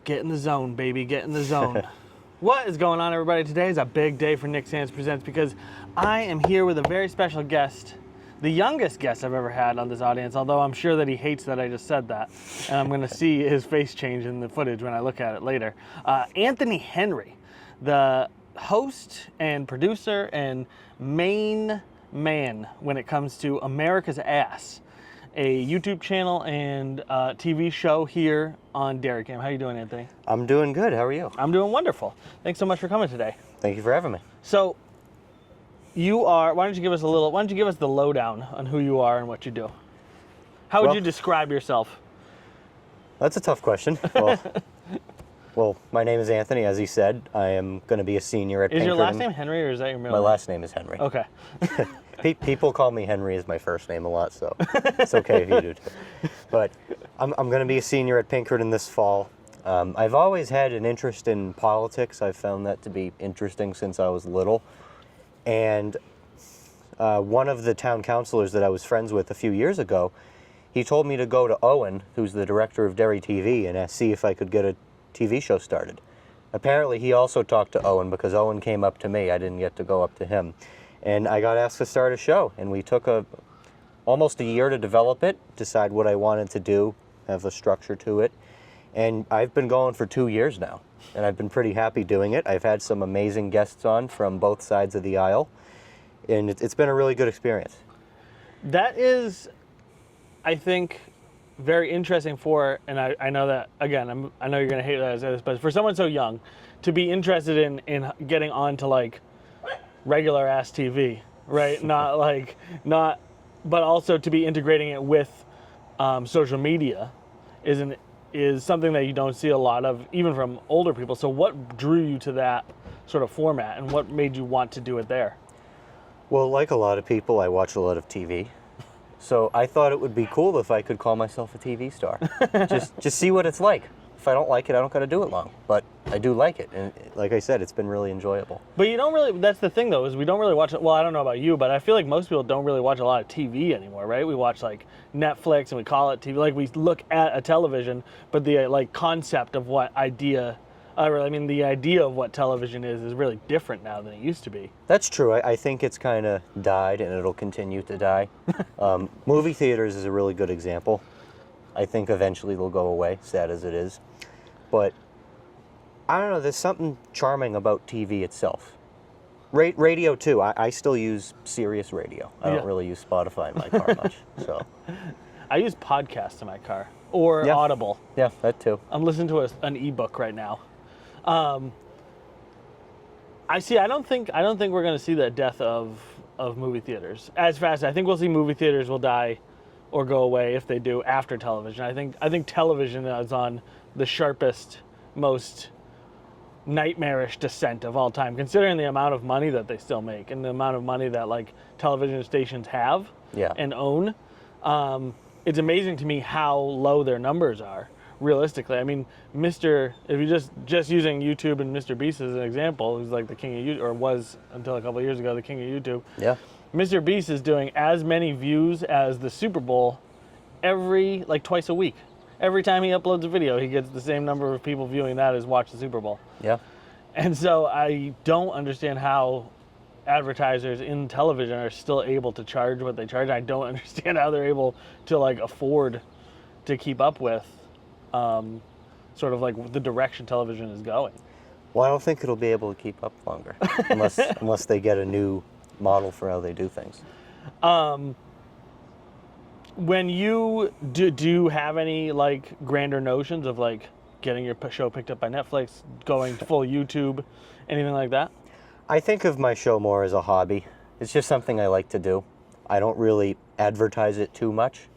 Get in the zone, baby. Get in the zone. What is going on, everybody? Today is a big day for Nick Sands Presents because I am here with a very special guest, the youngest guest I've ever had on this audience, although I'm sure that he hates that I just said that. And I'm going to see his face change in the footage when I look at it later. Anthony Henry, the host and producer and main man when it comes to America's Ass, a YouTube channel and TV show here on Dairy Cam. How you doing, Anthony? I'm doing good. How are you? I'm doing wonderful. Thanks so much for coming today. Thank you for having me. So, you are. Why don't you give us the lowdown on who you are and what you do? How would you describe yourself? That's a tough question. Well, my name is Anthony, as he said. I am going to be a senior at Pinkerton. Is your last name Henry, or is that your middle name? My last name is Henry. Okay. People call me Henry as my first name a lot, so it's okay if you do too. But I'm going to be a senior at Pinkerton this fall. I've always had an interest in politics. I've found that to be interesting since I was little. And one of the town councilors that I was friends with a few years ago, he told me to go to Owen, who's the director of Dairy TV, and see if I could get a TV show started. Apparently he also talked to Owen because Owen came up to me. I didn't get to go up to him. And I got asked to start a show, and we took almost a year to develop it, decide what I wanted to do, have a structure to it. And I've been going for 2 years now, and I've been pretty happy doing it. I've had some amazing guests on from both sides of the aisle, and it's been a really good experience. That is, I think, very interesting and I know that, again, I know you're going to hate that as this, but for someone so young, to be interested in getting on to, like, regular ass TV, right? But also to be integrating it with social media is something that you don't see a lot of, even from older people. So what drew you to that sort of format, and what made you want to do it there? Well, like a lot of people, I watch a lot of TV. So I thought it would be cool if I could call myself a TV star. just see what it's like. If I don't like it, I don't got to do it long. But I do like it, and like I said, it's been really enjoyable. But you don't really, that's the thing though, is we don't really watch it. Well, I don't know about you, but I feel like most people don't really watch a lot of TV anymore, right? We watch like Netflix and we call it TV. Like we look at a television, but the like concept of what idea, the idea of what television is really different now than it used to be. That's true. I think it's kind of died, and it'll continue to die. Movie theaters is a really good example. I think eventually they'll go away, sad as it is. But I don't know, there's something charming about TV itself. Radio too. I still use Sirius Radio. I don't really use Spotify in my car much. So I use podcasts in my car, or Audible. Yeah, that too. I'm listening to an ebook right now. I don't think we're going to see the death of movie theaters as fast. I think we'll see movie theaters will die or go away, if they do, after television. I think television is on the sharpest, most nightmarish descent of all time, considering the amount of money that they still make and the amount of money that like television stations have and own. It's amazing to me how low their numbers are, realistically. I mean, if you're just using YouTube and Mr. Beast as an example, who's like the king of YouTube, or was until a couple of years ago the king of YouTube. Yeah. Mr. Beast is doing as many views as the Super Bowl twice a week. Every time he uploads a video, he gets the same number of people viewing that as watch the Super Bowl. Yeah. And so I don't understand how advertisers in television are still able to charge what they charge. I don't understand how they're able to like afford to keep up with sort of like the direction television is going. Well, I don't think it'll be able to keep up longer unless they get a new model for how they do things. When you do have any like grander notions of like getting your show picked up by Netflix, going full YouTube, anything like that? I think of my show more as a hobby. It's just something I like to do. I don't really advertise it too much.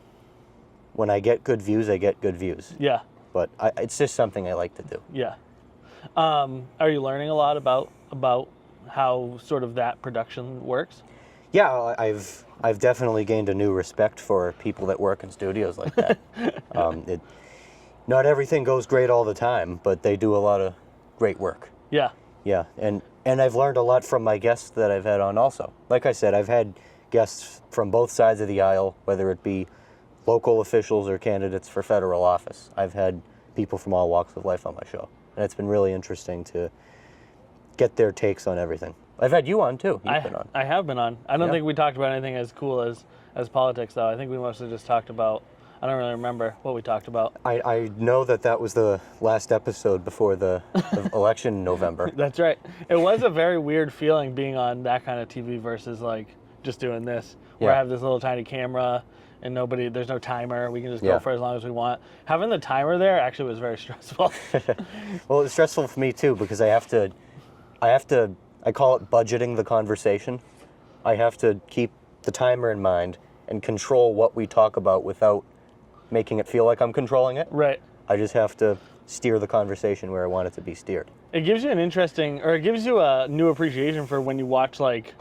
When I get good views, I get good views. Yeah. But it's just something I like to do. Yeah. Are you learning a lot about how sort of that production works? Yeah, I've definitely gained a new respect for people that work in studios like that. Not everything goes great all the time, but they do a lot of great work. Yeah. Yeah, and I've learned a lot from my guests that I've had on also. Like I said, I've had guests from both sides of the aisle, whether it be local officials or candidates for federal office. I've had people from all walks of life on my show. And it's been really interesting to get their takes on everything. I've had you on too. You've been on. I have been on. I don't Yeah. think we talked about anything as cool as politics, though. I think we mostly just talked about, I don't really remember what we talked about. I know that was the last episode before the election in November. That's right. It was a very weird feeling being on that kind of TV versus like just doing this, where I Yeah. have this little tiny camera and there's no timer. We can just Yeah. go for as long as we want. Having the timer there actually was very stressful. Well, it's stressful for me too because I have to, I call it budgeting the conversation. I have to keep the timer in mind and control what we talk about without making it feel like I'm controlling it. Right. I just have to steer the conversation where I want it to be steered. It gives you it gives you a new appreciation for when you watch like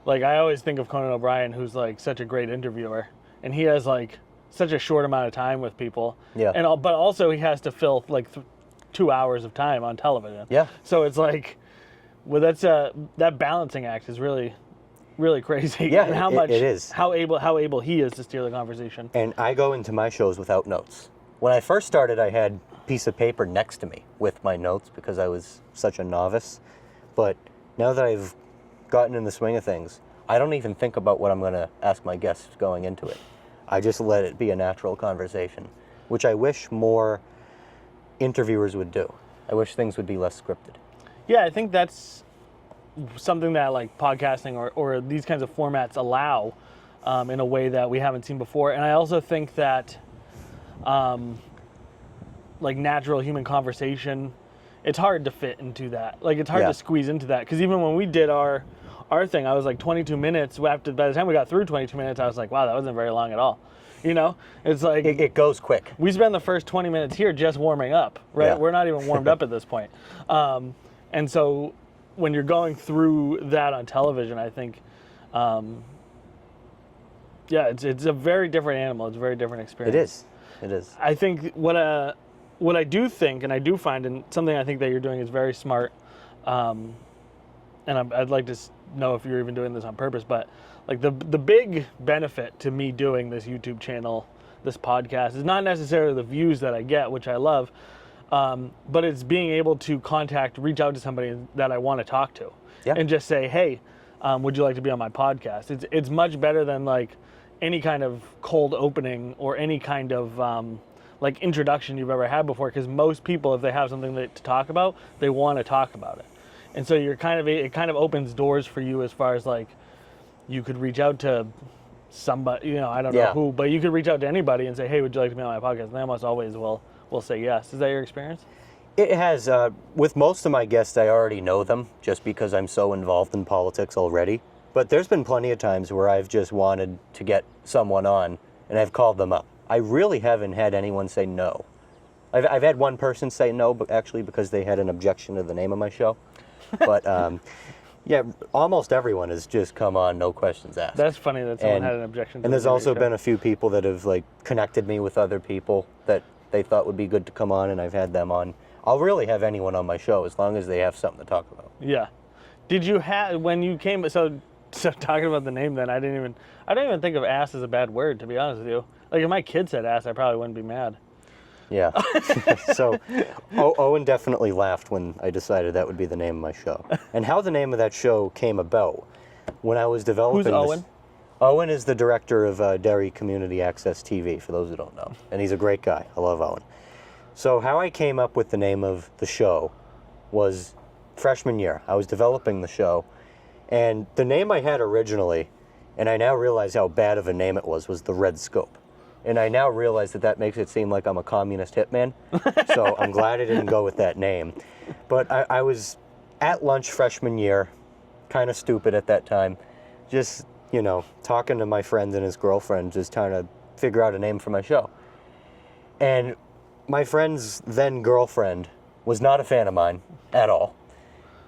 I always think of Conan O'Brien, who's like such a great interviewer, and he has like such a short amount of time with people. Yeah. But also he has to fill like 2 hours of time on television. Yeah. So it's like, well, that balancing act is really, really crazy. Yeah, and how it is. how able he is to steer the conversation. And I go into my shows without notes. When I first started, I had a piece of paper next to me with my notes because I was such a novice. But now that I've gotten in the swing of things, I don't even think about what I'm going to ask my guests going into it. I just let it be a natural conversation, which I wish more interviewers would do. I wish things would be less scripted. Yeah, I think that's something that like podcasting or these kinds of formats allow in a way that we haven't seen before. And I also think that like natural human conversation, it's hard to fit into that. Like it's hard Yeah. to squeeze into that. Because even when we did our thing, I was like 22 minutes. By the time we got through 22 minutes, I was like, wow, that wasn't very long at all. You know, it's like It goes quick. we spend the first 20 minutes here just warming up, right? Yeah. We're not even warmed up at this point. And so when you're going through that on television, I think, it's a very different animal. It's a very different experience. It is. It is. I think what I do think, and I do find, and something I think that you're doing is very smart, and I'd like to know if you're even doing this on purpose, but like the big benefit to me doing this YouTube channel, this podcast, is not necessarily the views that I get, which I love, but it's being able to reach out to somebody that I want to talk to, Yeah. and just say, hey, would you like to be on my podcast? It's much better than like any kind of cold opening or any kind of like introduction you've ever had before, because most people, if they have something to talk about, they want to talk about it. And so it kind of opens doors for you as far as like you could reach out to somebody, you know, I don't know Yeah. who, but you could reach out to anybody and say, hey, would you like to be on my podcast? And they almost always will say yes. Is that your experience? It has. With most of my guests, I already know them just because I'm so involved in politics already. But there's been plenty of times where I've just wanted to get someone on and I've called them up. I really haven't had anyone say no. I've had one person say no, but actually because they had an objection to the name of my show. But yeah, almost everyone has just come on, no questions asked. That's funny that someone had an objection to And there's the also show. been a few people that have like connected me with other people that they thought would be good to come on, and I've had them on. I'll really have anyone on my show as long as they have something to talk about. Yeah. Did you have, when you came, so talking about the name then, I don't even think of ass as a bad word, to be honest with you. Like if my kid said ass, I probably wouldn't be mad. Yeah. So Owen definitely laughed when I decided that would be the name of my show. And how the name of that show came about, when I was developing Who's Owen? Owen is the director of Derry Community Access TV, for those who don't know. And he's a great guy. I love Owen. So how I came up with the name of the show was freshman year. I was developing the show, and the name I had originally, and I now realize how bad of a name it was the Red Scope. And I now realize that makes it seem like I'm a communist hitman. So I'm glad I didn't go with that name. But I was at lunch freshman year, kind of stupid at that time, just, you know, talking to my friend and his girlfriend, just trying to figure out a name for my show. And my friend's then girlfriend was not a fan of mine at all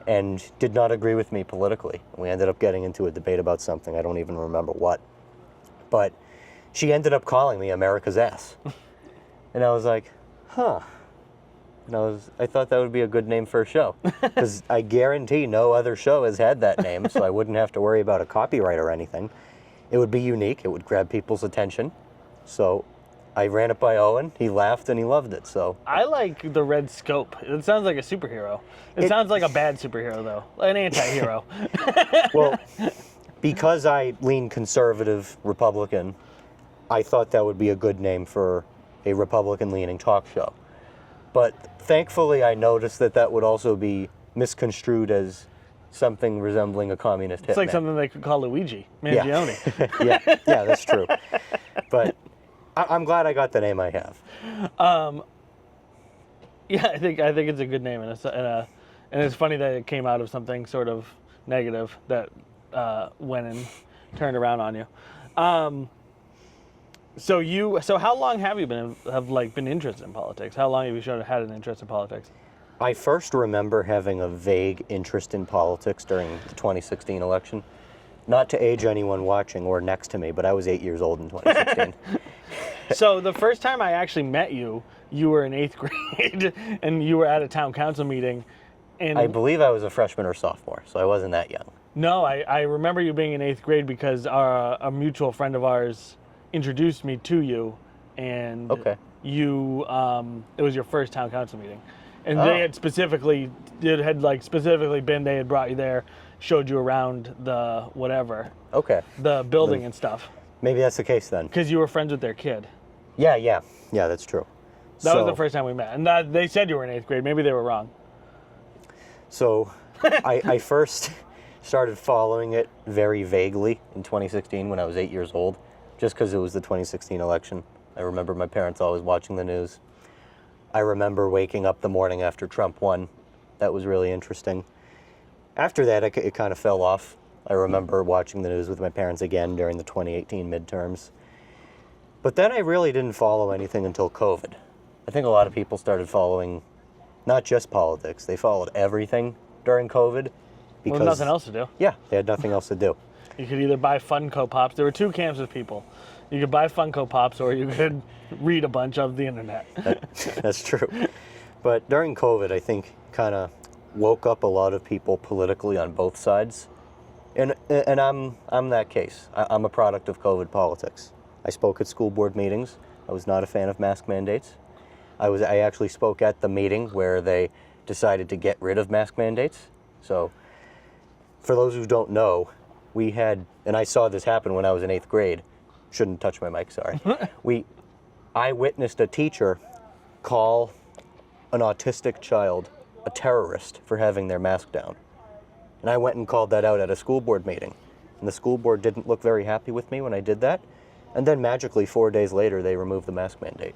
and did not agree with me politically. We ended up getting into a debate about something. I don't even remember what. But she ended up calling me America's ass. And I was like, huh. And I thought that would be a good name for a show. Because I guarantee no other show has had that name, so I wouldn't have to worry about a copyright or anything. It would be unique. It would grab people's attention. So I ran it by Owen. He laughed and he loved it. So I like the red scope. It sounds like a superhero. It sounds like a bad superhero, though. An anti-hero. well, because I lean conservative Republican, I thought that would be a good name for a Republican-leaning talk show. But thankfully, I noticed that would also be misconstrued as something resembling a communist hitman. It's like something they could call Luigi Mangione. Yeah, that's true. But I'm glad I got the name I have. Yeah, I think it's a good name, and it's funny that it came out of something sort of negative that went and turned around on you. So how long have you been interested in politics? How long have you had an interest in politics? I first remember having a vague interest in politics during the 2016 election. Not to age anyone watching or next to me, but I was 8 years old in 2016. So the first time I actually met you, you were in 8th grade, and you were at a town council meeting. And I believe I was a freshman or sophomore, so I wasn't that young. No, I remember you being in 8th grade because a mutual friend of ours introduced me to you, and you it was your first town council meeting. And they had specifically brought you there, showed you around the whatever. Okay. The building and stuff. Maybe that's the case then. Because you were friends with their kid. Yeah, that's true. That was the first time we met. And they said you were in 8th grade. Maybe they were wrong. So I first started following it very vaguely in 2016 when I was 8 years old, just because it was the 2016 election. I remember my parents always watching the news. I remember waking up the morning after Trump won. That was really interesting. After that, it kind of fell off. I remember watching the news with my parents again during the 2018 midterms. But then I really didn't follow anything until COVID. I think a lot of people started following not just politics. They followed everything during COVID. Because nothing else to do. Yeah, they had nothing else to do. You could either buy Funko Pops. There were two camps of people. You could buy Funko Pops or you could read a bunch of the internet. That's true. But during COVID, I think kind of woke up a lot of people politically on both sides. And I'm that case. I'm a product of COVID politics. I spoke at school board meetings. I was not a fan of mask mandates. I actually spoke at the meeting where they decided to get rid of mask mandates. So for those who don't know, we had, and I saw this happen when I was in 8th grade. Shouldn't touch my mic, sorry. I witnessed a teacher call an autistic child a terrorist for having their mask down. And I went and called that out at a school board meeting. And the school board didn't look very happy with me when I did that. And then magically 4 days later, they removed the mask mandate.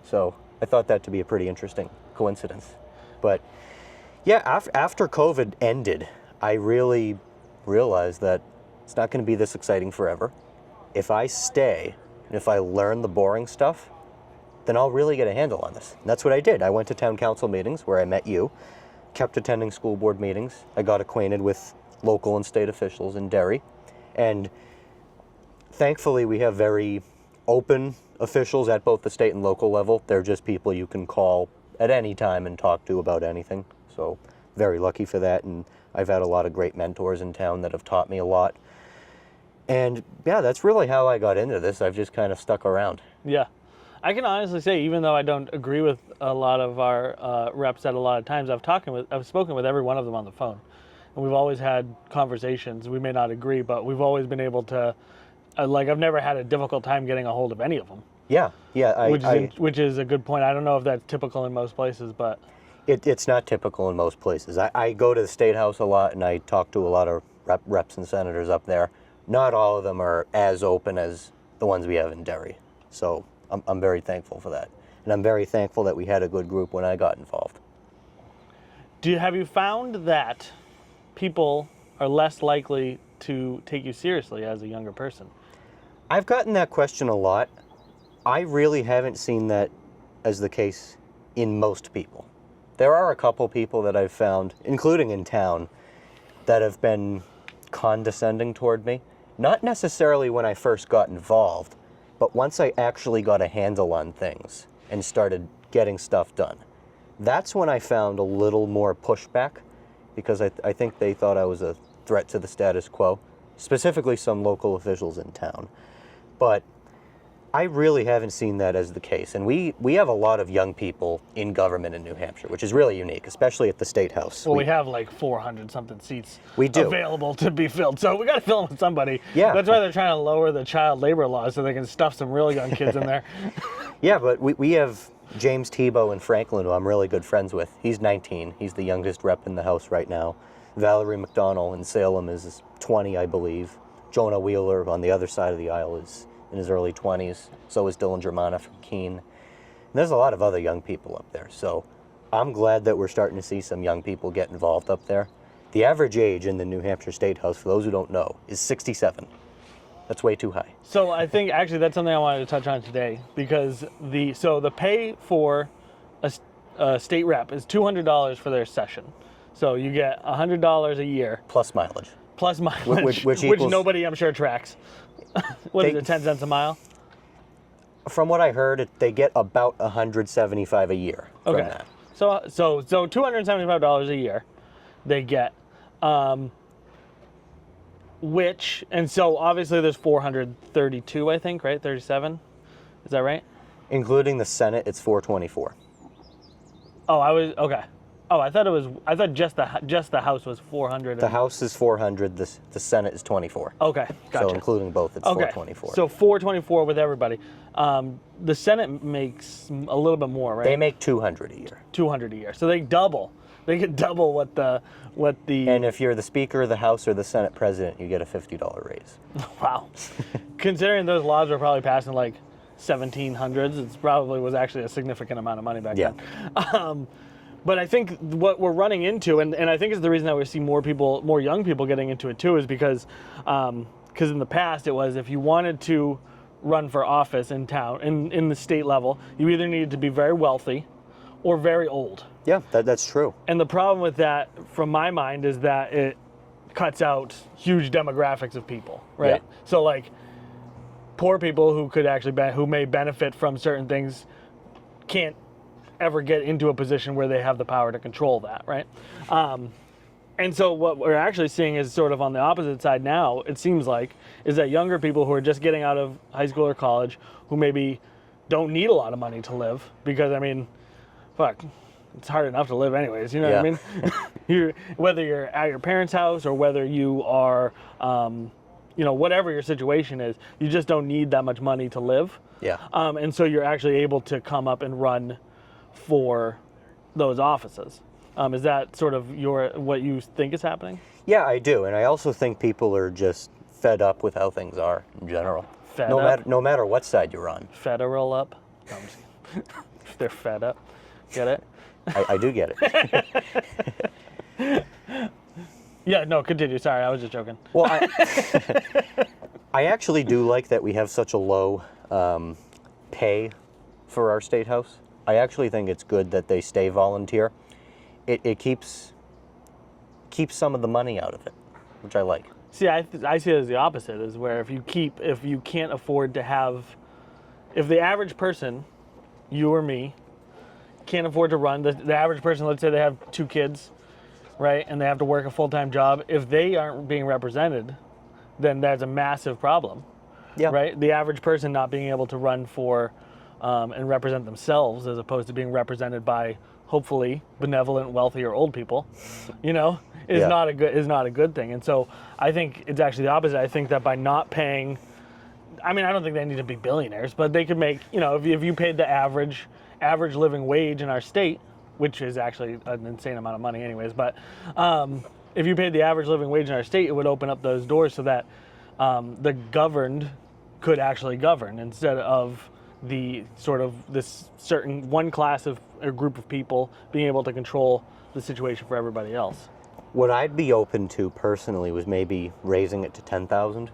So I thought that to be a pretty interesting coincidence. But yeah, after COVID ended, I really realized that it's not going to be this exciting forever. If I stay and if I learn the boring stuff, then I'll really get a handle on this. And that's what I did. I went to town council meetings where I met you, kept attending school board meetings. I got acquainted with local and state officials in Derry. And thankfully, we have very open officials at both the state and local level. They're just people you can call at any time and talk to about anything. So very lucky for that. And I've had a lot of great mentors in town that have taught me a lot. And yeah, that's really how I got into this. I've just kind of stuck around. Yeah. I can honestly say, even though I don't agree with a lot of our reps at a lot of times, I've spoken with every one of them on the phone. And we've always had conversations. We may not agree, but we've always been able to, I've never had a difficult time getting a hold of any of them. Yeah. Which is a good point. I don't know if that's typical in most places, but... It's not typical in most places. I go to the State House a lot, and I talk to a lot of reps and senators up there. Not all of them are as open as the ones we have in Derry. So I'm very thankful for that. And I'm very thankful that we had a good group when I got involved. Have you found that people are less likely to take you seriously as a younger person? I've gotten that question a lot. I really haven't seen that as the case in most people. There are a couple people that I've found, including in town, that have been condescending toward me. Not necessarily when I first got involved, but once I actually got a handle on things and started getting stuff done. That's when I found a little more pushback, because I think they thought I was a threat to the status quo, specifically some local officials in town. But I really haven't seen that as the case. And we have a lot of young people in government in New Hampshire, which is really unique, especially at the State House. Well, we have like 400 something seats We do. available to be filled, so we got to fill them with somebody. Yeah. That's why they're trying to lower the child labor laws so they can stuff some real young kids in there. Yeah, but we have James Tebow in Franklin, who I'm really good friends with. He's 19. He's the youngest rep in the House right now. Valerie McDonnell in Salem is 20, I believe. Jonah Wheeler on the other side of the aisle is in his early 20s. So is Dylan Germana from Keene. And there's a lot of other young people up there. So I'm glad that we're starting to see some young people get involved up there. The average age in the New Hampshire State House, for those who don't know, is 67. That's way too high. So I think actually that's something I wanted to touch on today, because the pay for a state rep is $200 for their session. So you get $100 a year Plus mileage. plus mileage, which equals- nobody I'm sure tracks. What is it, 10 cents a mile? From what I heard, they get about $175 a year from Okay. that. So $275 a year they get. And so obviously there's 432, I think, right? 37? Is that right? Including the Senate, it's 424. Oh, okay. Oh, I thought just the House was 400. The House is 400, the Senate is 24. Okay, gotcha. So including both, it's Okay, 424. so 424 with everybody. The Senate makes a little bit more, right? They make 200 a year. 200 a year. So they double. They get double what the. And if you're the Speaker of the House or the Senate President, you get a $50 raise. Wow. Considering those laws were probably passed in like 1700s, it probably was actually a significant amount of money back Yeah. then. But I think what we're running into, and I think is the reason that we see more young people getting into it too, is because in the past it was, if you wanted to run for office in town, in the state level, you either needed to be very wealthy or very old. Yeah, that's true. And the problem with that, from my mind, is that it cuts out huge demographics of people, right? Yeah. So like poor people who may benefit from certain things can't ever get into a position where they have the power to control that, right? And so what we're actually seeing is sort of on the opposite side now, it seems like, is that younger people who are just getting out of high school or college, who maybe don't need a lot of money to live, because I mean, fuck, it's hard enough to live anyways, you know what I mean? Whether you're at your parents' house or whether you are, whatever your situation is, you just don't need that much money to live. Yeah. And so you're actually able to come up and run for those offices. Is that sort of what you think is happening? Yeah, I do. And I also think people are just fed up with how things are in general. Fed up? No matter what side you're on. Federal up? No, I'm just kidding. They're fed up. Get it? I do get it. Yeah, no, continue. Sorry, I was just joking. Well, I actually do like that we have such a low pay for our state house. I actually think it's good that they stay volunteer. It keeps some of the money out of it, which I like. See, I see it as the opposite, is where if you can't afford to have, if the average person, you or me, can't afford to run, the average person, let's say they have 2 kids, right, and they have to work a full-time job, if they aren't being represented, then that's a massive problem. Yeah. Right? The average person not being able to run for and represent themselves, as opposed to being represented by hopefully benevolent, wealthy, or old people, is not a good thing. And so I think it's actually the opposite. I think that by not paying, I mean, I don't think they need to be billionaires, but they could make, if you paid the average living wage in our state, which is actually an insane amount of money anyways, but if you paid the average living wage in our state, it would open up those doors so that the governed could actually govern, instead of the sort of this certain one class of a group of people being able to control the situation for everybody else. What I'd be open to personally was maybe raising it to 10,000.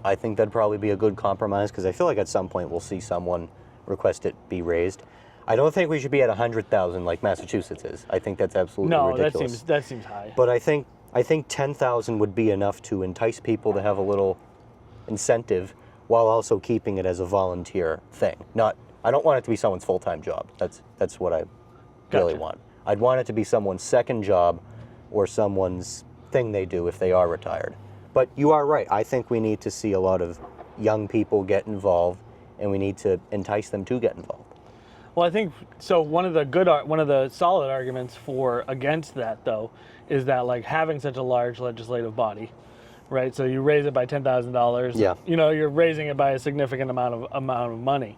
I think that'd probably be a good compromise, because I feel like at some point we'll see someone request it be raised. I don't think we should be at 100,000 like Massachusetts is. I think that's absolutely ridiculous. that seems high. But I think 10,000 would be enough to entice people to have a little incentive, while also keeping it as a volunteer thing. I don't want it to be someone's full-time job. That's what I really want. I'd want it to be someone's second job or someone's thing they do if they are retired. But you are right. I think we need to see a lot of young people get involved and we need to entice them to get involved. Well, I think so. One of the solid arguments for against that, though, is that like having such a large legislative body, right? So you raise it by $10,000. Yeah. You know, you're raising it by a significant amount of money.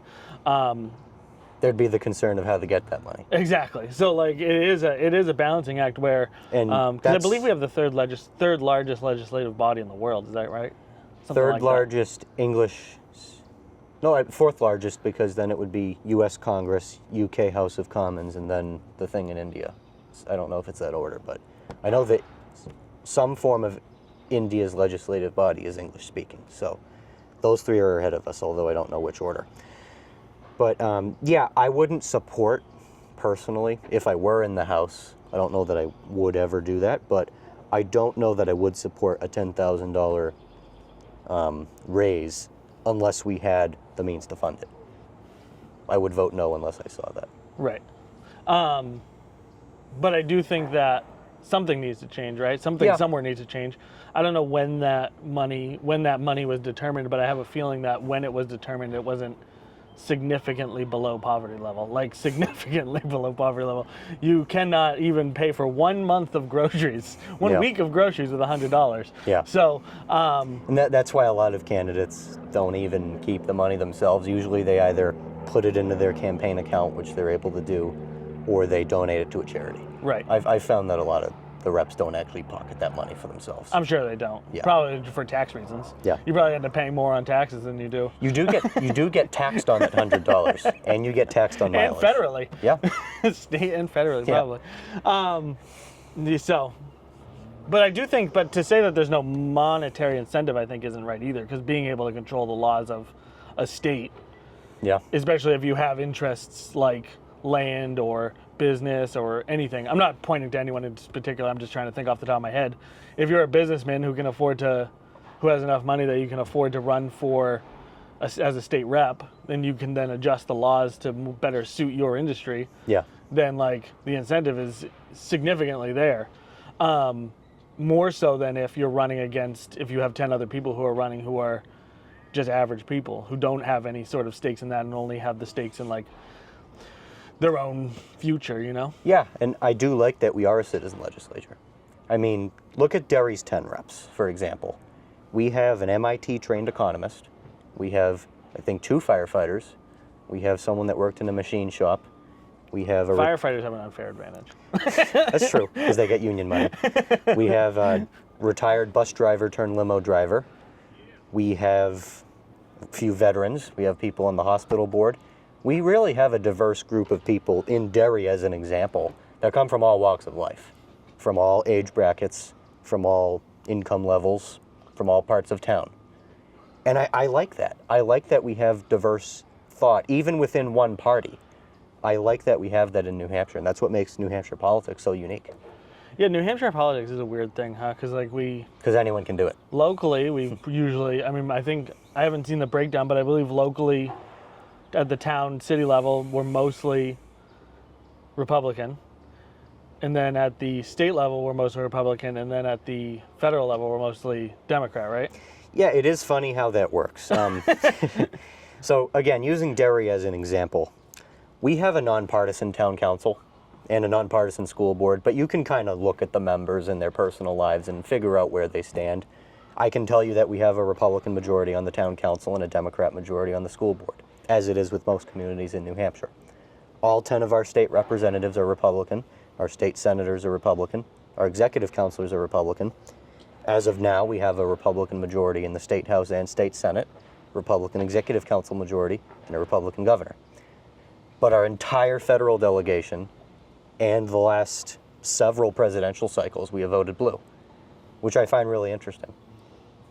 There'd be the concern of how to get that money. Exactly. So like it is a balancing act where, And because I believe we have the third largest legislative body in the world. Is that right? Something third like that. largest English. No, fourth largest, because then it would be U.S. Congress, UK House of Commons, and then the thing in India. I don't know if it's that order, but I know that some form of India's legislative body is English speaking. So those three are ahead of us, although I don't know which order. But yeah, I wouldn't support, personally, if I were in the House. I don't know that I would ever do that, but I don't know that I would support a $10,000 raise unless we had the means to fund it. I would vote no unless I saw that. Right. But I do think that something needs to change, right? Something somewhere needs to change. I don't know when that money was determined, but I have a feeling that when it was determined, it wasn't significantly below poverty level, like significantly below poverty level. You cannot even pay for 1 month of groceries, one week of groceries with $100. Yeah. So, and that's why a lot of candidates don't even keep the money themselves. Usually they either put it into their campaign account, which they're able to do, or they donate it to a charity. right. I've found that a lot of the reps don't actually pocket that money for themselves. I'm sure they don't. Yeah. Probably for tax reasons. Yeah. You probably end up paying more on taxes than you do. You do get taxed on that $100, and you get taxed on mileage. And federally. Yeah. State and federally, Yeah. probably. So, but I do think, but to say that there's no monetary incentive, I think isn't right either, because being able to control the laws of a state, Yeah. especially if you have interests like land or business or anything. I'm not pointing to anyone in particular. I'm just trying to think off the top of my head. If you're a businessman who has enough money that you can afford to run for as a state rep, then you can then adjust the laws to better suit your industry. Yeah. Then like the incentive is significantly there. More so than if you're running against, if you have 10 other people who are running who are just average people who don't have any sort of stakes in that and only have the stakes in like their own future, you know? Yeah, and I do like that we are a citizen legislature. I mean, look at Derry's 10 reps, for example. We have an MIT-trained economist. We have, I think, 2 firefighters. We have someone that worked in a machine shop. We have a... Firefighters have an unfair advantage. That's true, because they get union money. We have a retired bus driver turned limo driver. We have a few veterans. We have people on the hospital board. We really have a diverse group of people in Derry, as an example, that come from all walks of life, from all age brackets, from all income levels, from all parts of town. And I like that. I like that we have diverse thought, even within one party. I like that we have that in New Hampshire, and that's what makes New Hampshire politics so unique. Yeah, New Hampshire politics is a weird thing, huh? Because like Because anyone can do it. locally, we usually, I mean, I think, I haven't seen the breakdown, but I believe locally at the town, city level, we're mostly Republican. And then at the state level, we're mostly Republican. And then at the federal level, we're mostly Democrat, right? Yeah, it is funny how that works. So again, using Derry as an example, we have a nonpartisan town council and a nonpartisan school board, but you can kind of look at the members and their personal lives and figure out where they stand. I can tell you that we have a Republican majority on the town council and a Democrat majority on the school board, as it is with most communities in New Hampshire. All 10 of our state representatives are Republican, our state senators are Republican, our executive councilors are Republican. As of now, we have a Republican majority in the State House and State Senate, Republican executive council majority, and a Republican governor. But our entire federal delegation and the last several presidential cycles, we have voted blue, which I find really interesting.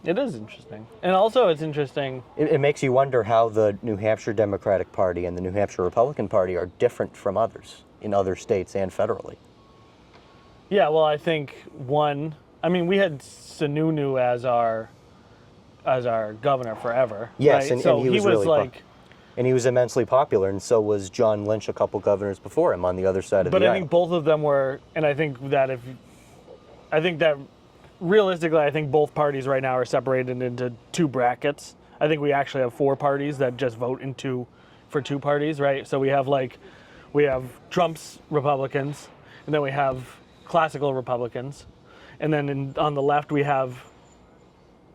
It is interesting. And also it's interesting. It makes you wonder how the New Hampshire Democratic Party and the New Hampshire Republican Party are different from others in other states and federally. Yeah, well, I think we had Sununu as our governor forever. Yes, right? and so he was really like, and he was immensely popular, and so was John Lynch a couple governors before him on the other side of the aisle. But I think both of them were, and I think that realistically, I think both parties right now are separated into 2 brackets. I think we actually have 4 parties that just vote for 2 parties, right? So we have Trump's Republicans, and then we have classical Republicans, and then on the left we have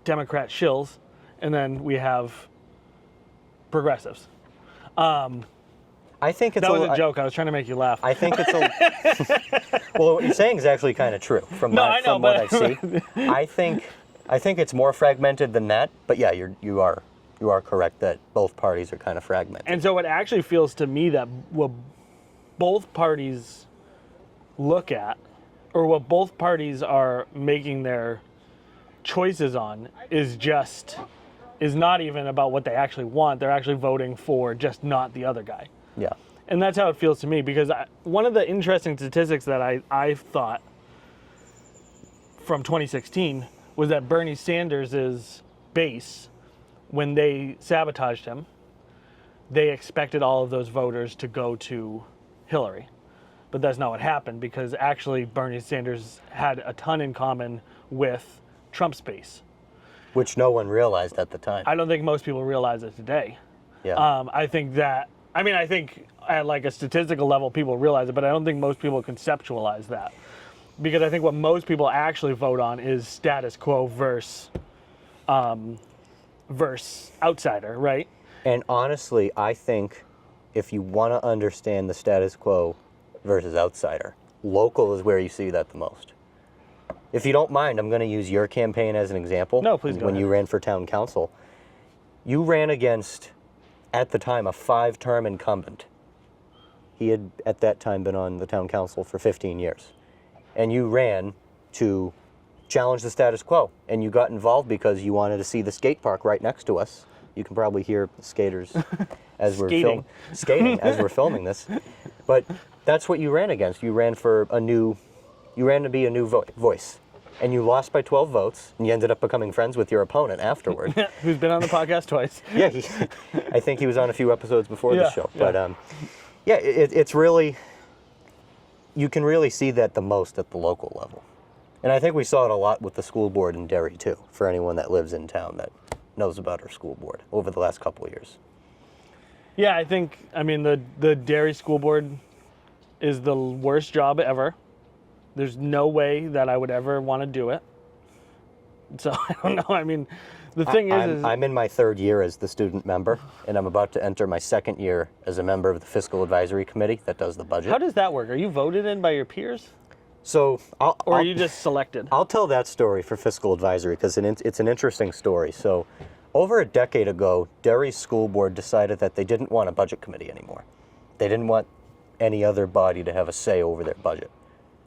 Democrat shills, and then we have progressives. I think it's That was a joke. I was trying to make you laugh. I think it's a well. What you're saying is actually kind of true from what I see. I think it's more fragmented than that. But yeah, you are correct that both parties are kind of fragmented. And so it actually feels to me that what both parties look at, or what both parties are making their choices on, is not even about what they actually want. They're actually voting for just not the other guy. Yeah. And that's how it feels to me, because one of the interesting statistics that I thought from 2016 was that Bernie Sanders' base, when they sabotaged him, they expected all of those voters to go to Hillary. But that's not what happened, because actually Bernie Sanders had a ton in common with Trump's base. Which no one realized at the time. I don't think most people realize it today. Yeah. I think at like a statistical level people realize it, but I don't think most people conceptualize that. Because I think what most people actually vote on is status quo versus outsider, right? And honestly, I think if you want to understand the status quo versus outsider, local is where you see that the most. If you don't mind, I'm going to use your campaign as an example. No, please go When ahead. you ran for town council, you ran against, at the time, a 5-term incumbent. He had, at that time, been on the town council for 15 years. And you ran to challenge the status quo. And you got involved because you wanted to see the skate park right next to us. You can probably hear skaters as we're skating as we're filming this. But that's what you ran against. You ran to be a new voice. And you lost by 12 votes, and you ended up becoming friends with your opponent afterward. Who's been on the podcast twice. Yeah, I think he was on a few episodes before the show. Yeah. But it's really, you can really see that the most at the local level. And I think we saw it a lot with the school board in Derry too, for anyone that lives in town that knows about our school board over the last couple of years. Yeah, I mean, the Derry school board is the worst job ever. There's no way that I would ever want to do it. So I don't know. I mean, the thing is I'm in my 3rd year as the student member, and I'm about to enter my 2nd year as a member of the fiscal advisory committee that does the budget. How does that work? Are you voted in by your peers? So are you just selected? I'll tell that story for fiscal advisory because it's an interesting story. So over a decade ago, Derry's school board decided that they didn't want a budget committee anymore. They didn't want any other body to have a say over their budget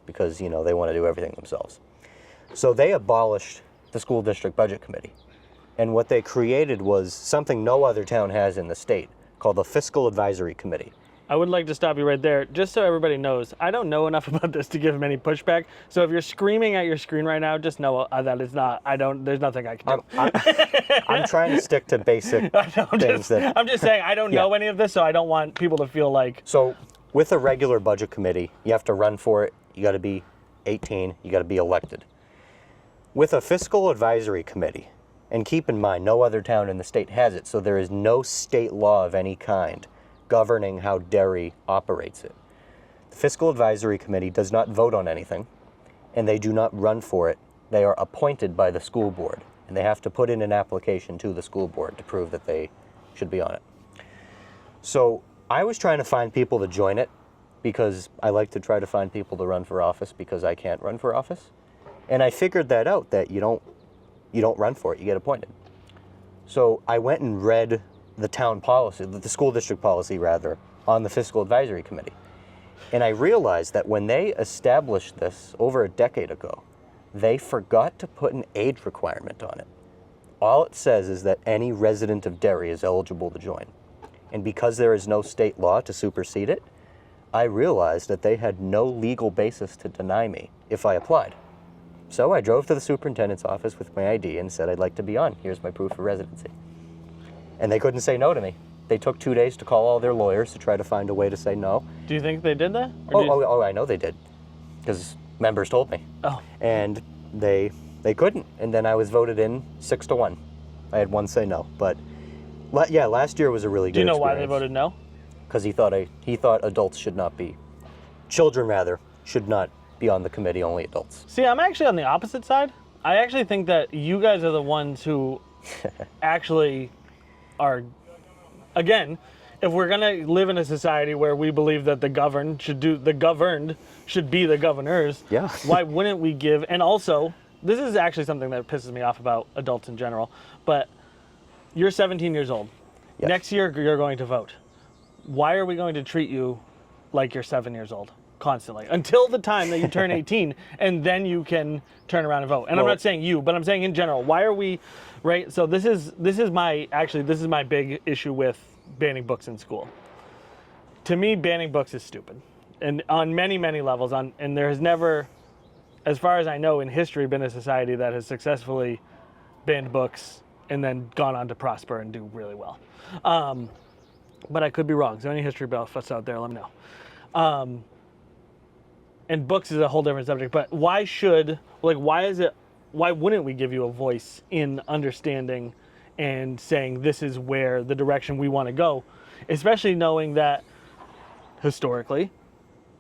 because, they want to do everything themselves. So they abolished the school district budget committee. And what they created was something no other town has in the state called the fiscal advisory committee. I would like to stop you right there, just so everybody knows. I don't know enough about this to give him any pushback. So if you're screaming at your screen right now, just know that it's not. There's nothing I can do. I'm trying to stick to basic things. I'm just saying I don't know any of this, so I don't want people to feel like. So with a regular budget committee, you have to run for it. You got to be 18. You got to be elected. With a fiscal advisory committee, and keep in mind, no other town in the state has it, so there is no state law of any kind governing how Derry operates it. The Fiscal Advisory Committee does not vote on anything, and they do not run for it. They are appointed by the school board, and they have to put in an application to the school board to prove that they should be on it. So I was trying to find people to join it because I like to try to find people to run for office because I can't run for office. And I figured that out, that you don't run for it, you get appointed. So I went and read the town policy, the school district policy rather, on the Fiscal Advisory Committee. And I realized that when they established this over a decade ago, they forgot to put an age requirement on it. All it says is that any resident of Derry is eligible to join. And because there is no state law to supersede it, I realized that they had no legal basis to deny me if I applied. So I drove to the superintendent's office with my ID and said, I'd like to be on. Here's my proof of residency. And they couldn't say no to me. They took 2 days to call all their lawyers to try to find a way to say no. Do you think they did that? I know they did, because members told me. Oh. And they couldn't. And then I was voted in 6-1. I had one say no. But Yeah, last year was a really good. Do you know why they voted no? Because he thought adults should not be, children rather, should not be on the committee. Only adults. See, I'm actually on the opposite side. I actually think that you guys are the ones who actually are, again, if we're going to live in a society where we believe that the governed should be the governors, Yeah. why wouldn't we give, and also, this is actually something that pisses me off about adults in general, but you're 17 years old. Yes. Next year, you're going to vote. Why are we going to treat you like you're 7 years old constantly until the time that you turn 18, and then you can turn around and vote? And I'm not saying you, but I'm saying in general, why are we, right? So this is my big issue with banning books in school. To me, banning books is stupid, and on many, many levels. And there has never, as far as I know, in history, been a society that has successfully banned books and then gone on to prosper and do really well. But I could be wrong. So any history buffs out there, let me know. And books is a whole different subject. But why wouldn't we give you a voice in understanding and saying this is where the direction we want to go, especially knowing that historically,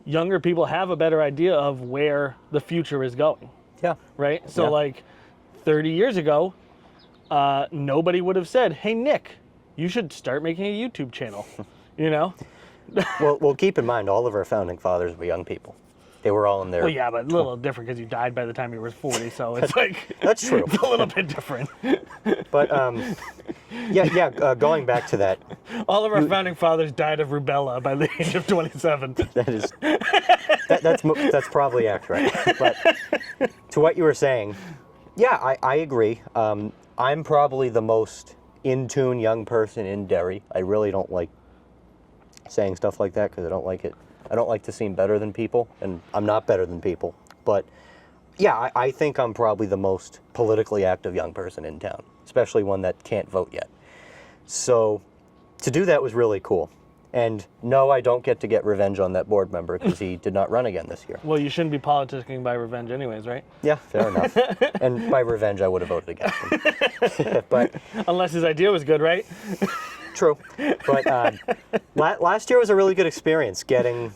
younger people have a better idea of where the future is going. Yeah. Right? So Yeah. like 30 years ago, nobody would have said, hey, Nick, you should start making a YouTube channel, you know? Well, keep in mind, all of our founding fathers were young people. They were all in their... Well, yeah, but a little different because you died by the time you were 40, so it's like... That's true. It's a little bit different. But, going back to that... All of our founding fathers died of rubella by the age of 27. That's probably accurate. But to what you were saying, yeah, I agree. I'm probably the most in-tune young person in Derry. I really don't like saying stuff like that because I don't like it. I don't like to seem better than people, and I'm not better than people. But yeah, I think I'm probably the most politically active young person in town, especially one that can't vote yet. So to do that was really cool. And no, I don't get to get revenge on that board member because he did not run again this year. Well, you shouldn't be politicking by revenge anyways, right? Yeah, fair enough. And by revenge, I would have voted against him. But unless his idea was good, right? True. But last year was a really good experience getting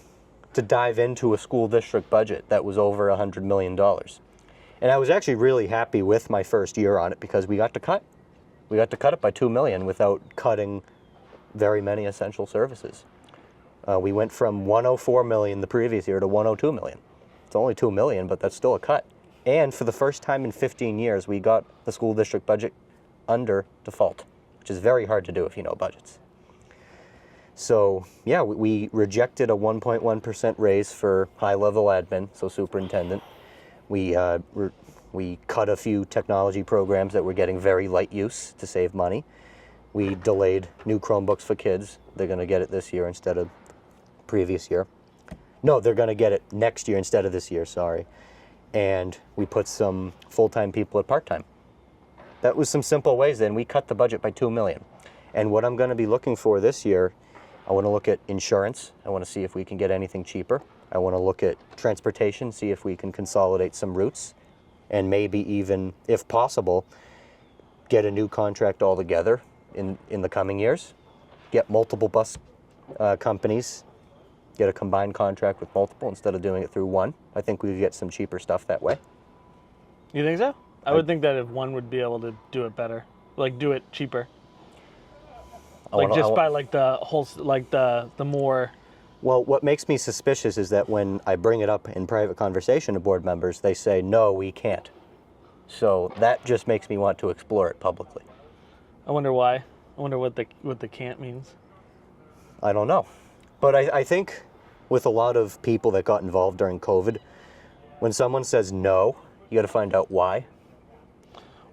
to dive into a school district budget that was over $100 million. And I was actually really happy with my first year on it because we got to cut. We got to cut it by $2 million without cutting very many essential services. We went from $104 million the previous year to $102 million. It's only $2 million, but that's still a cut. And for the first time in 15 years, we got the school district budget under default, which is very hard to do if you know budgets. So yeah, we rejected a 1.1% raise for high-level admin, so superintendent. We cut a few technology programs that were getting very light use to save money. We delayed new Chromebooks for kids. They're going to get it this year instead of previous year. No, they're going to get it next year instead of this year, sorry. And we put some full-time people at part-time. That was some simple ways then. We cut the budget by $2 million. And what I'm going to be looking for this year, I want to look at insurance. I want to see if we can get anything cheaper. I want to look at transportation, see if we can consolidate some routes, and maybe even, if possible, get a new contract altogether in the coming years. Get multiple bus companies, get a combined contract with multiple instead of doing it through one. I think we could get some cheaper stuff that way. You think so? I would think that if one would be able to do it better, like do it cheaper. By like the whole, like the more. Well, what makes me suspicious is that when I bring it up in private conversation to board members, they say, no, we can't. So that just makes me want to explore it publicly. I wonder why. I wonder what the can't means. I don't know. But I think with a lot of people that got involved during COVID, when someone says no, you got to find out why.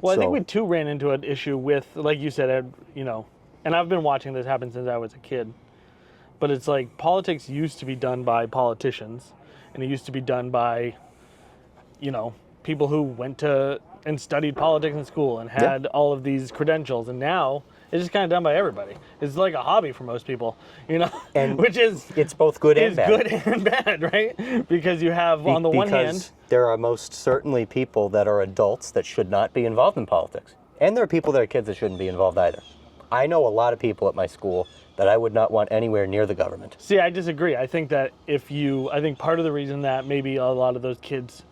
Well, I think we too ran into an issue with, like you said, and I've been watching this happen since I was a kid. But it's like politics used to be done by politicians, and it used to be done by, people who went to and studied politics in school and had all of these credentials, and now it's just kind of done by everybody. It's like a hobby for most people, and which is it's both good and bad. Good and bad, right? Because you have on the one hand, there are most certainly people that are adults that should not be involved in politics, and there are people that are kids that shouldn't be involved either. I know a lot of people at my school that I would not want anywhere near the government. See, I disagree. I think that I think part of the reason that maybe a lot of those kids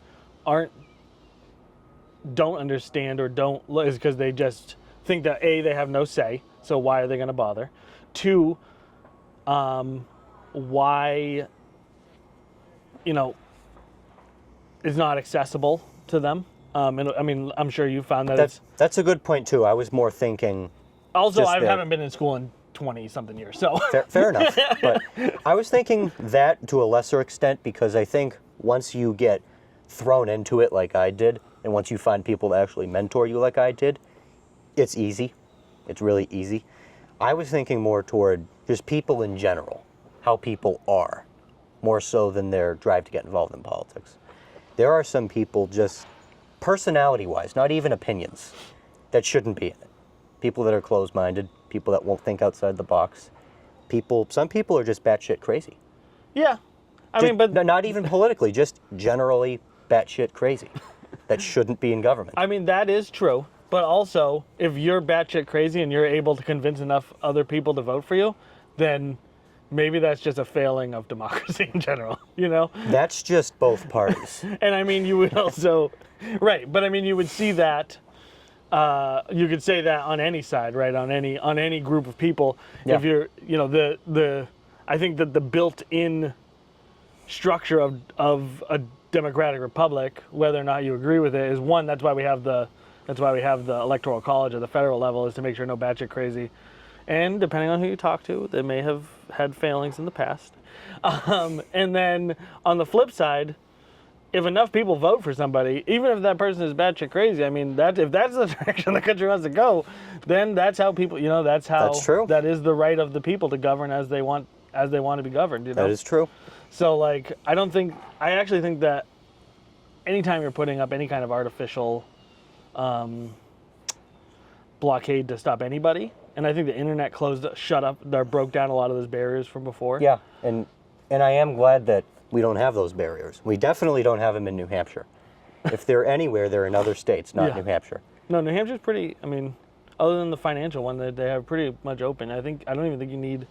don't understand or don't is because they just think that A, they have no say, so why are they going to bother? Two, why, is not accessible to them. And I mean, I'm sure you found that That's a good point too. I was more thinking. Also, I haven't been in school in 20-something years, so. Fair enough. But I was thinking that to a lesser extent because I think once you get thrown into it like I did, and once you find people to actually mentor you like I did, it's easy. It's really easy. I was thinking more toward just people in general, how people are, more so than their drive to get involved in politics. There are some people just personality-wise, not even opinions, that shouldn't be in it. People that are closed-minded, people that won't think outside the box. Some people are just batshit crazy. Yeah. I mean, but not even politically, just generally batshit crazy that shouldn't be in government. I mean, that is true. But also, if you're batshit crazy and you're able to convince enough other people to vote for you, then maybe that's just a failing of democracy in general, That's just both parties. And I mean, you would also, right, but I mean, you would see that, you could say that on any side, right, on any group of people. Yeah. If you're, I think that the built-in structure of a democratic republic, whether or not you agree with it, is one, that's why we have the electoral college at the federal level, is to make sure no batshit crazy. And depending on who you talk to, they may have had failings in the past. And then on the flip side, if enough people vote for somebody, even if that person is batshit crazy, I mean, if that's the direction the country wants to go, then that's how people, that's true. That is the right of the people to govern as they want to be governed. That is true. So, I actually think that anytime you're putting up any kind of artificial blockade to stop anybody, and I think the internet broke down a lot of those barriers from before. Yeah, and I am glad that we don't have those barriers. We definitely don't have them in New Hampshire. If they're anywhere, they're in other states, not New Hampshire. No, New Hampshire's pretty, I mean, other than the financial one, they have pretty much open. I don't even think you need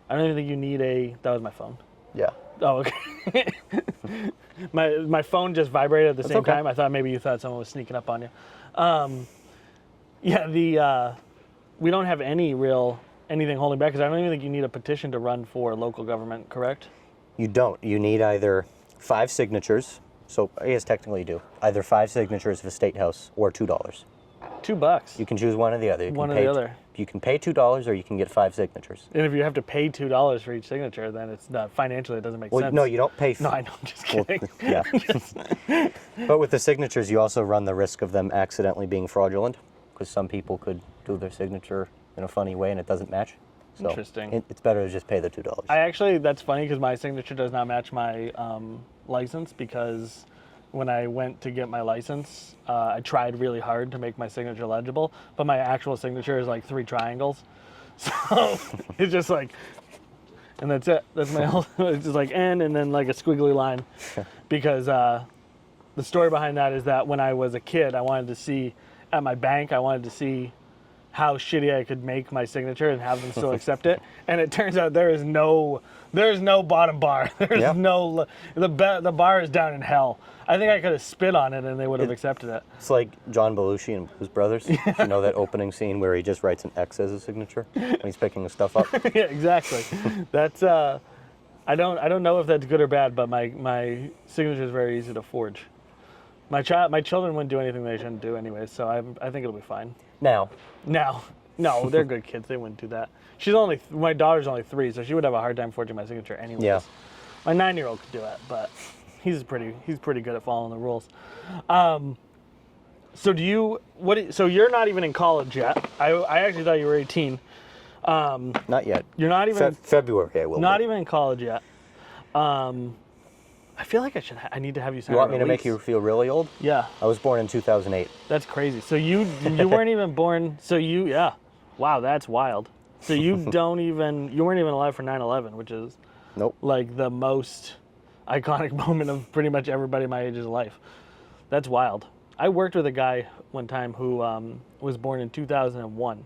that was my phone. Yeah. Oh, okay. my phone just vibrated at the same okay. time. I thought maybe you thought someone was sneaking up on you. We don't have anything holding back because I don't even think you need a petition to run for local government, correct? You don't. You need either 5 signatures, so I guess technically you do, either 5 signatures of a state house or $2. $2. You can choose one or the other. One or the other. You can pay $2 or you can get 5 signatures. And if you have to pay $2 for each signature, then it's not financially, it doesn't make sense. No, you don't pay. No, I know, I'm just kidding. Yeah. But with the signatures, you also run the risk of them accidentally being fraudulent because some people could do their signature in a funny way and it doesn't match. So Interesting. It's better to just pay the $2. That's funny because my signature does not match my license because when I went to get my license, I tried really hard to make my signature legible, but my actual signature is like 3 triangles. So it's just like, and that's it. That's my whole, it's just like N and then like a squiggly line. Because the story behind that is that when I was a kid, at my bank, I wanted to see how shitty I could make my signature and have them still accept it. And it turns out there is no bottom bar. The bar is down in hell. I think I could have spit on it and they would have accepted it. It's like John Belushi in Blues Brothers. You know that opening scene where he just writes an X as a signature when he's picking the stuff up? Yeah, exactly. That's I don't know if that's good or bad, but my signature is very easy to forge. My children wouldn't do anything they shouldn't do anyway, so I think it'll be fine. Now, no, they're good kids. They wouldn't do that. My daughter's only 3, so she would have a hard time forging my signature anyways. Yeah. My 9-year-old could do it, but he's pretty good at following the rules. So so you're not even in college yet. I actually thought you were 18. not yet. You're not even February I will not be. even in college yet. I feel like I need to have you sign. You want me to make you feel really old? Yeah. I was born in 2008. That's crazy. So you weren't even born. So wow, that's wild. So you weren't even alive for 9/11, which is Nope. like the most iconic moment of pretty much everybody my age's life. That's wild. I worked with a guy one time who was born in 2001,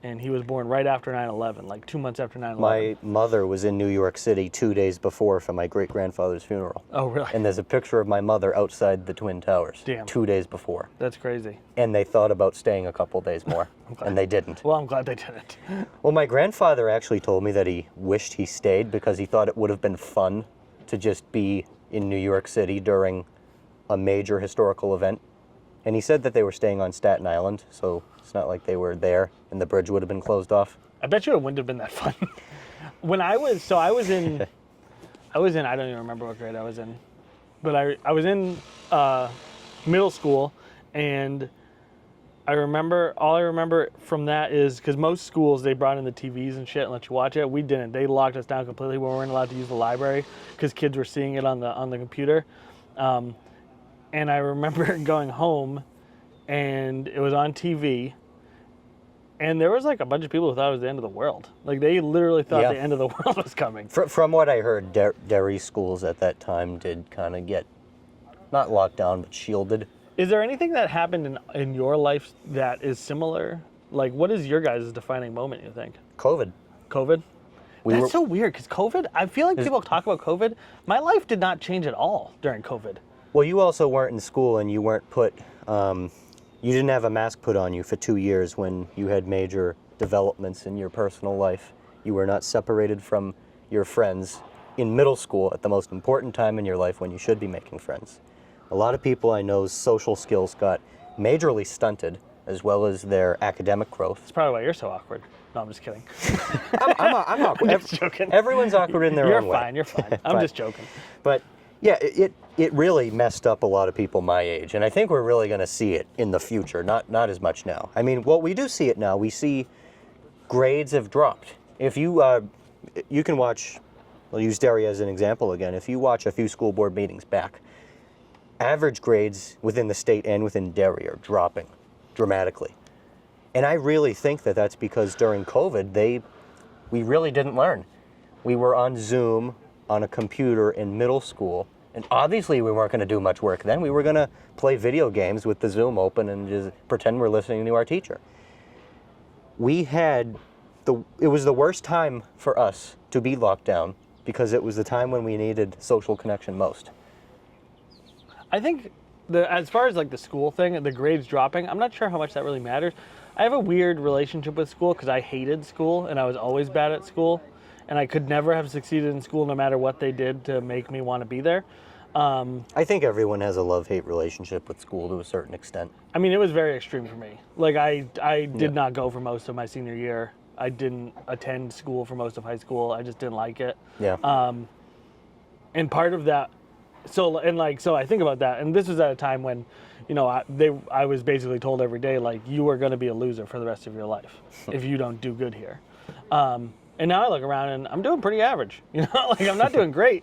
and he was born right after 9/11, like 2 months after 9/11. My mother was in New York City 2 days before for my great-grandfather's funeral. Oh, really? And there's a picture of my mother outside the Twin Towers. Damn. 2 days before. That's crazy. And they thought about staying a couple days more, and they didn't. Well, I'm glad they didn't. Well, my grandfather actually told me that he wished he stayed because he thought it would have been fun to just be in New York City during a major historical event. And he said that they were staying on Staten Island, so it's not like they were there and the bridge would have been closed off. I bet you it wouldn't have been that fun. When I was in, I don't even remember what grade I was in, but I was in middle school, and all I remember from that is, because most schools, they brought in the TVs and shit and let you watch it. We didn't. They locked us down completely. We weren't allowed to use the library because kids were seeing it on the computer. And I remember going home, and it was on TV, and there was like a bunch of people who thought it was the end of the world. Like, they literally thought the end of the world was coming. From what I heard, Derry schools at that time did kind of get, not locked down, but shielded. Is there anything that happened in your life that is similar? Like, what is your guys' defining moment, you think? COVID. COVID? That's so weird, because COVID, I feel like people talk about COVID. My life did not change at all during COVID. Well, you also weren't in school, and you weren't put, you didn't have a mask put on you for 2 years when you had major developments in your personal life. You were not separated from your friends in middle school at the most important time in your life when you should be making friends. A lot of people I know's social skills got majorly stunted, as well as their academic growth. That's probably why you're so awkward. No, I'm just kidding. I'm awkward. I'm just joking. Everyone's awkward in their own way. You're fine. I'm just joking. But yeah, it really messed up a lot of people my age, and I think we're really going to see it in the future, not as much now. I mean, well, we do see it now. We see grades have dropped. If you can watch, I'll use Derry as an example again. If you watch a few school board meetings back, average grades within the state and within Derry are dropping dramatically. And I really think that that's because during COVID, we really didn't learn. We were on Zoom on a computer in middle school, and obviously we weren't going to do much work then. We were going to play video games with the Zoom open and just pretend we're listening to our teacher. It was the worst time for us to be locked down because it was the time when we needed social connection most. I think as far as like the school thing, the grades dropping, I'm not sure how much that really matters. I have a weird relationship with school because I hated school and I was always bad at school, and I could never have succeeded in school no matter what they did to make me want to be there. I think everyone has a love-hate relationship with school to a certain extent. I mean, it was very extreme for me. Like, I did not go for most of my senior year. I didn't attend school for most of high school. I just didn't like it. Yeah. And part of that, so I think about that, and this was at a time when, you know, I was basically told every day, like, you are going to be a loser for the rest of your life if you don't do good here. And now I look around and I'm doing pretty average. You know, like, I'm not doing great.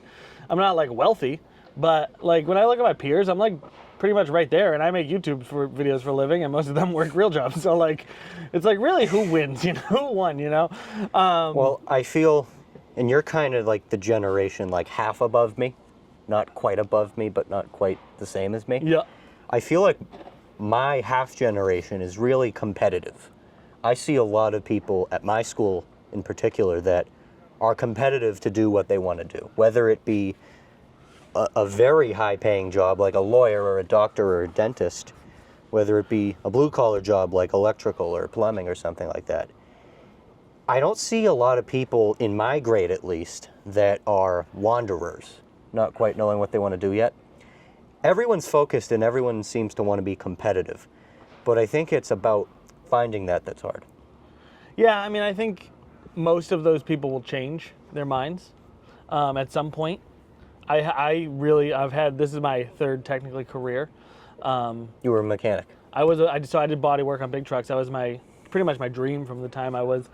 I'm not like wealthy, but like when I look at my peers, I'm like pretty much right there. And I make YouTube videos for a living, and most of them work real jobs. So like, it's like really who wins? You know, who won? You know. Well, I feel, and you're kind of like the generation like half above me, not quite above me, but not quite the same as me. Yeah. I feel like my half generation is really competitive. I see a lot of people at my school in particular that are competitive to do what they want to do, whether it be a very high-paying job like a lawyer or a doctor or a dentist, whether it be a blue-collar job like electrical or plumbing or something like that. I don't see a lot of people, in my grade at least, that are wanderers, not quite knowing what they want to do yet. Everyone's focused and everyone seems to want to be competitive, but I think it's about finding that's hard. Yeah, I mean, I think most of those people will change their minds at some point. I've had, this is my third technically career. You were a mechanic. So I did body work on big trucks. That was pretty much my dream from the time I was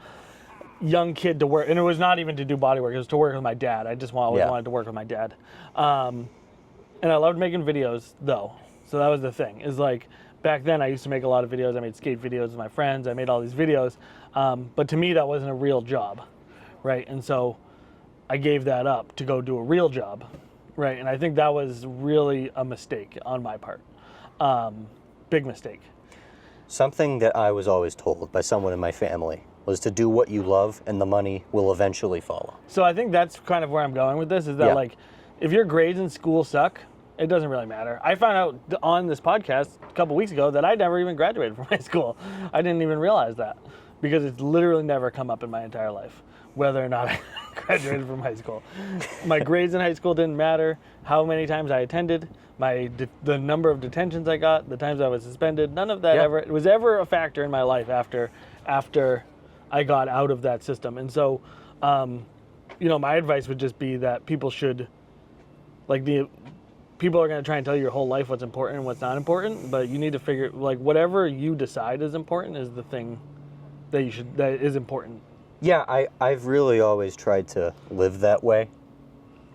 young kid to work. And it was not even to do body work, it was to work with my dad. I just always wanted to work with my dad. And I loved making videos though. So that was the thing, is like, back then I used to make a lot of videos. I made skate videos with my friends. I made all these videos. But to me, that wasn't a real job, right? And so I gave that up to go do a real job, right? And I think that was really a mistake on my part. Big mistake. Something that I was always told by someone in my family was to do what you love, and the money will eventually follow. So I think that's kind of where I'm going with this, is that Yeah. like, if your grades in school suck, it doesn't really matter. I found out on this podcast a couple weeks ago that I never even graduated from high school. I didn't even realize that, because it's literally never come up in my entire life, whether or not I graduated from high school. My grades in high school didn't matter, how many times I attended, the number of detentions I got, the times I was suspended, none of that Yeah. was ever a factor in my life after I got out of that system. And so, my advice would just be that people should, people are going to try and tell you your whole life what's important and what's not important, but you need to figure, whatever you decide is important is the thing that is important. Yeah, I've really always tried to live that way,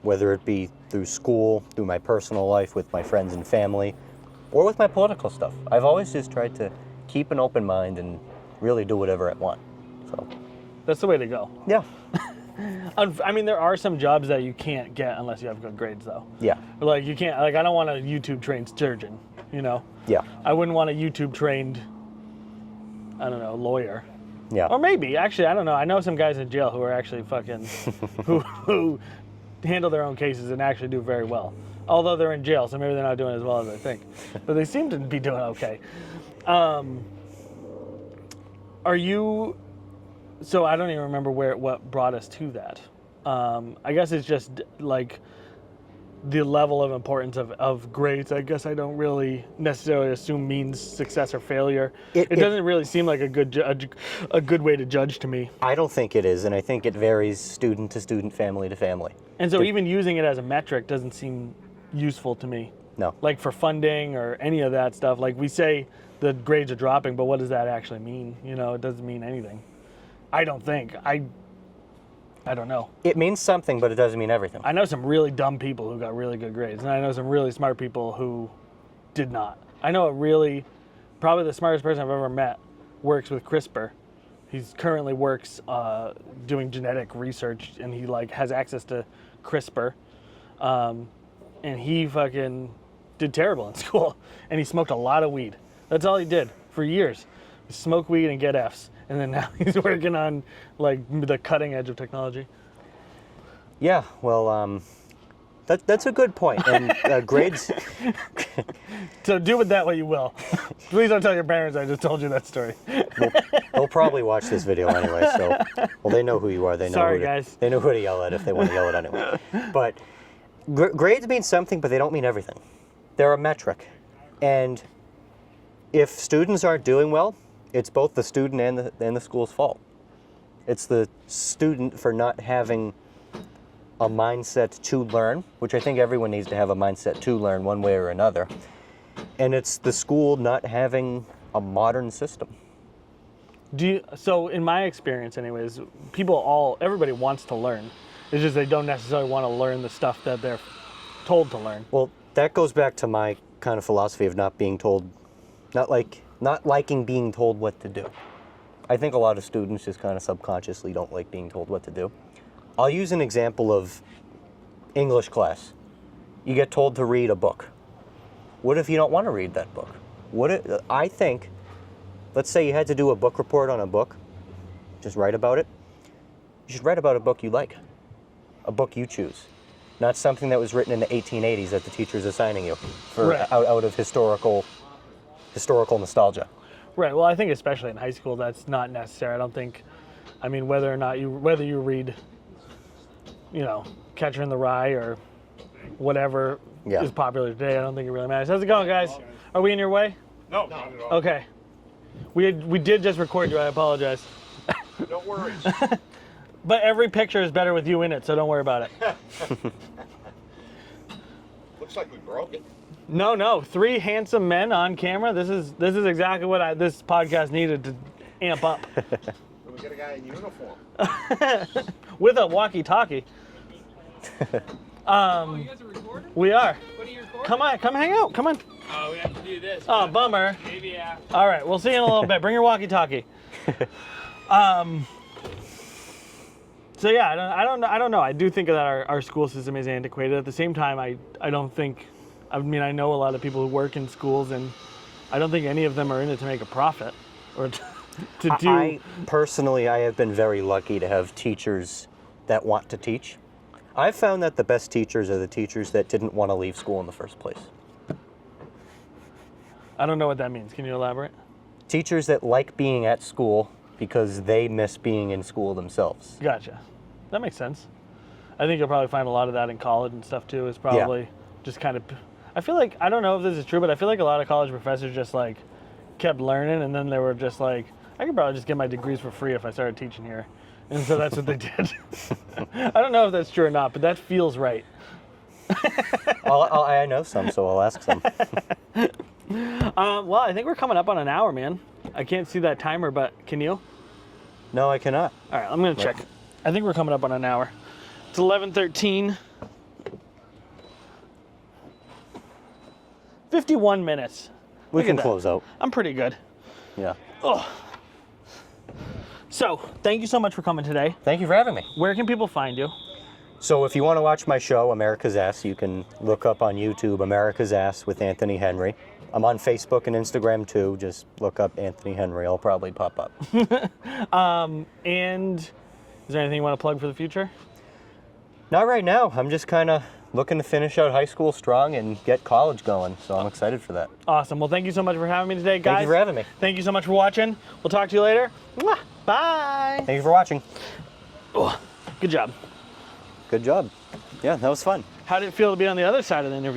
whether it be through school, through my personal life with my friends and family, or with my political stuff. I've always just tried to keep an open mind and really do whatever I want. So That's the way to go. yeah. I mean, there are some jobs that you can't get unless you have good grades, though. Yeah. You can't, I don't want a YouTube-trained surgeon, Yeah. I wouldn't want a YouTube-trained, I don't know, lawyer. Yeah. Or maybe, actually, I don't know. I know some guys in jail who are actually fucking, who handle their own cases and actually do very well. Although they're in jail, so maybe they're not doing as well as I think. But they seem to be doing okay. So I don't even remember what brought us to that. I guess it's just like the level of importance of grades. I guess I don't really necessarily assume means success or failure. It doesn't really seem like a good way to judge to me. I don't think it is, and I think it varies student to student, family to family. And so even using it as a metric doesn't seem useful to me. No. Like for funding or any of that stuff. Like we say the grades are dropping, but what does that actually mean? It doesn't mean anything. I don't think. I don't know. It means something, but it doesn't mean everything. I know some really dumb people who got really good grades, and I know some really smart people who did not. I know probably the smartest person I've ever met works with CRISPR. He's currently works doing genetic research, and he has access to CRISPR. And he fucking did terrible in school, and he smoked a lot of weed. That's all he did for years. Smoke weed and get Fs. And then now he's working on the cutting edge of technology. Yeah, well, that's a good point. And grades. So do with that what you will. Please don't tell your parents I just told you that story. They'll probably watch this video anyway, so they know who you are. They know Sorry, guys. They know who to yell at if they want to yell at anyway. But grades mean something, but they don't mean everything. They're a metric, and if students aren't doing well, it's both the student and the school's fault. It's the student for not having a mindset to learn, which I think everyone needs to have a mindset to learn one way or another. And it's the school not having a modern system. So in my experience anyways, everybody wants to learn. It's just they don't necessarily want to learn the stuff that they're told to learn. Well, that goes back to my kind of philosophy of not being told, not liking being told what to do. I think a lot of students just kind of subconsciously don't like being told what to do. I'll use an example of English class. You get told to read a book. What if you don't want to read that book? I think, let's say you had to do a book report on a book, just write about it. You should write about a book you like, a book you choose, not something that was written in the 1880s that the teacher's assigning you for Right. out of historical nostalgia. Right. Well, I think especially in high school, that's not necessary. I don't think. I mean, whether you read, Catcher in the Rye or whatever Yeah. is popular today, I don't think it really matters. How's it going, guys? Are we in your way? No, not at all. Okay. We did just record you. I apologize. No worries. But every picture is better with you in it, so don't worry about it. Looks like we broke it. No. 3 handsome men on camera. This is exactly what this podcast needed to amp up. We got a guy in uniform. With a walkie-talkie. You guys are recording? We are. What are you recording? Come hang out. Come on. Oh, we have to do this. Oh, bummer. Maybe after. All right, we'll see you in a little bit. Bring your walkie-talkie. So yeah, I don't know. I do think that our school system is antiquated. At the same time, I don't think. I mean, I know a lot of people who work in schools, and I don't think any of them are in it to make a profit, or to do. I personally, I have been very lucky to have teachers that want to teach. I've found that the best teachers are the teachers that didn't want to leave school in the first place. I don't know what that means. Can you elaborate? Teachers that like being at school because they miss being in school themselves. Gotcha. That makes sense. I think you'll probably find a lot of that in college and stuff too. Is probably just kind of. I feel like, I don't know if this is true, but I feel like a lot of college professors just like kept learning, and then they were just like, I could probably just get my degrees for free if I started teaching here. And so that's what they did. I don't know if that's true or not, but that feels right. I know some, so I'll ask some. Well, I think we're coming up on an hour, man. I can't see that timer, but can you? No, I cannot. All right, I'm going to check. I think we're coming up on an hour. It's 11:13. 51 minutes. We Look can at that. close out. I'm pretty good. Yeah. Oh. So, thank you so much for coming today. Thank you for having me. Where can people find you? So if you want to watch my show, America's Ass, you can look up on YouTube, America's Ass with Anthony Henry. I'm on Facebook and Instagram too. Just look up Anthony Henry. I'll probably pop up. And is there anything you want to plug for the future? Not right now. I'm just kind of looking to finish out high school strong and get college going. So I'm excited for that. Awesome. Well, thank you so much for having me today, guys. Thank you for having me. Thank you so much for watching. We'll talk to you later. Mwah. Bye. Thank you for watching. Oh, good job. Good job. Yeah, that was fun. How did it feel to be on the other side of the interview?